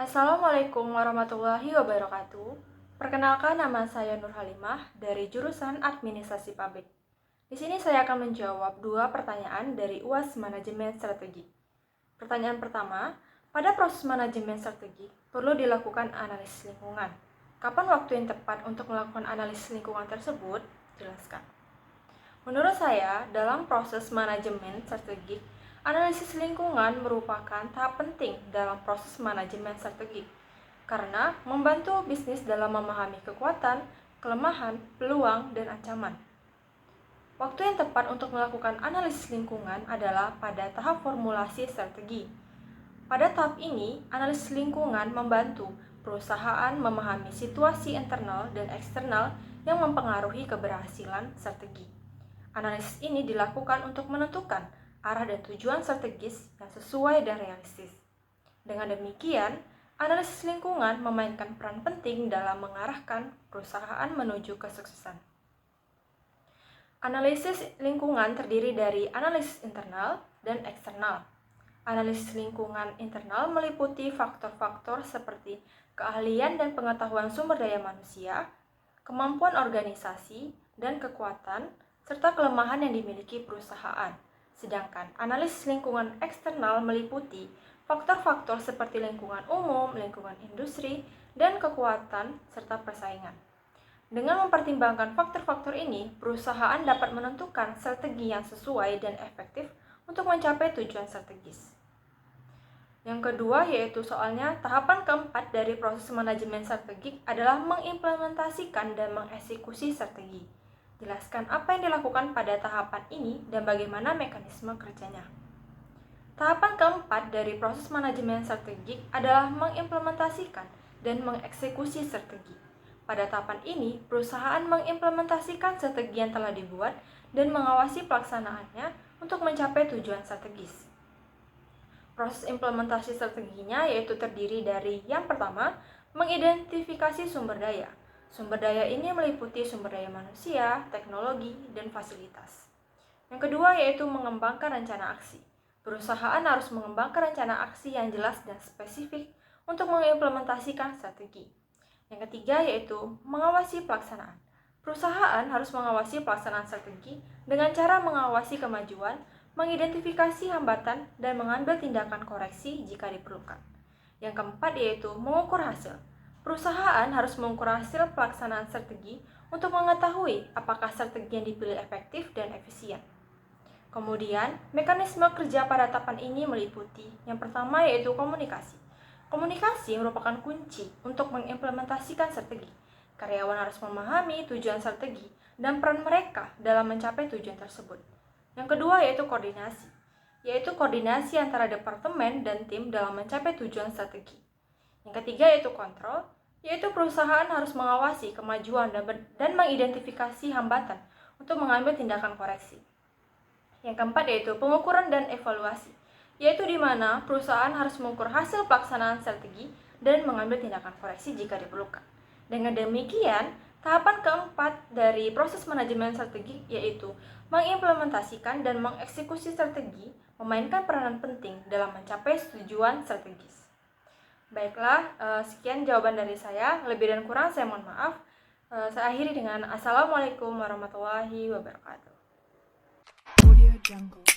Assalamualaikum warahmatullahi wabarakatuh. Perkenalkan, nama saya Nur Halimah dari jurusan Administrasi Publik. Di sini saya akan menjawab dua pertanyaan dari UAS Manajemen Strategi. Pertanyaan pertama, pada proses manajemen strategi perlu dilakukan analisis lingkungan. Kapan waktu yang tepat untuk melakukan analisis lingkungan tersebut? Jelaskan. Menurut saya, dalam proses manajemen strategik, analisis lingkungan merupakan tahap penting dalam proses manajemen strategik karena membantu bisnis dalam memahami kekuatan, kelemahan, peluang, dan ancaman. Waktu yang tepat untuk melakukan analisis lingkungan adalah pada tahap formulasi strategi. Pada tahap ini, analisis lingkungan membantu perusahaan memahami situasi internal dan eksternal yang mempengaruhi keberhasilan strategi. Analisis ini dilakukan untuk menentukan arah dan tujuan strategis yang sesuai dan realistis. Dengan demikian, analisis lingkungan memainkan peran penting dalam mengarahkan perusahaan menuju kesuksesan. Analisis lingkungan terdiri dari analisis internal dan eksternal. Analisis lingkungan internal meliputi faktor-faktor seperti keahlian dan pengetahuan sumber daya manusia, kemampuan organisasi, dan kekuatan, serta kelemahan yang dimiliki perusahaan. Sedangkan analisis lingkungan eksternal meliputi faktor-faktor seperti lingkungan umum, lingkungan industri, dan kekuatan serta persaingan. Dengan mempertimbangkan faktor-faktor ini, perusahaan dapat menentukan strategi yang sesuai dan efektif untuk mencapai tujuan strategis. Yang kedua yaitu soalnya tahapan keempat dari proses manajemen strategik adalah mengimplementasikan dan mengeksekusi strategi. Jelaskan apa yang dilakukan pada tahapan ini dan bagaimana mekanisme kerjanya. Tahapan keempat dari proses manajemen strategik adalah mengimplementasikan dan mengeksekusi strategi. Pada tahapan ini, perusahaan mengimplementasikan strategi yang telah dibuat dan mengawasi pelaksanaannya untuk mencapai tujuan strategis. Proses implementasi strateginya yaitu terdiri dari yang pertama, mengidentifikasi sumber daya. Sumber daya ini meliputi sumber daya manusia, teknologi, dan fasilitas. Yang kedua yaitu mengembangkan rencana aksi. Perusahaan harus mengembangkan rencana aksi yang jelas dan spesifik untuk mengimplementasikan strategi. Yang ketiga yaitu mengawasi pelaksanaan. Perusahaan harus mengawasi pelaksanaan strategi dengan cara mengawasi kemajuan, mengidentifikasi hambatan, dan mengambil tindakan koreksi jika diperlukan. Yang keempat yaitu mengukur hasil. Perusahaan harus mengukur hasil pelaksanaan strategi untuk mengetahui apakah strategi yang dipilih efektif dan efisien. Kemudian, mekanisme kerja pada tahapan ini meliputi yang pertama yaitu komunikasi. Komunikasi merupakan kunci untuk mengimplementasikan strategi. Karyawan harus memahami tujuan strategi dan peran mereka dalam mencapai tujuan tersebut. Yang kedua yaitu koordinasi, yaitu koordinasi antara departemen dan tim dalam mencapai tujuan strategi. Yang ketiga yaitu kontrol, yaitu perusahaan harus mengawasi kemajuan dan mengidentifikasi hambatan untuk mengambil tindakan koreksi. Yang keempat yaitu pengukuran dan evaluasi, yaitu di mana perusahaan harus mengukur hasil pelaksanaan strategi dan mengambil tindakan koreksi jika diperlukan. Dengan demikian, tahapan keempat dari proses manajemen strategi yaitu mengimplementasikan dan mengeksekusi strategi memainkan peranan penting dalam mencapai tujuan strategis. Baiklah, sekian jawaban dari saya. Lebih dan kurang saya mohon maaf. Saya akhiri dengan Assalamualaikum warahmatullahi wabarakatuh. Audio Jungle.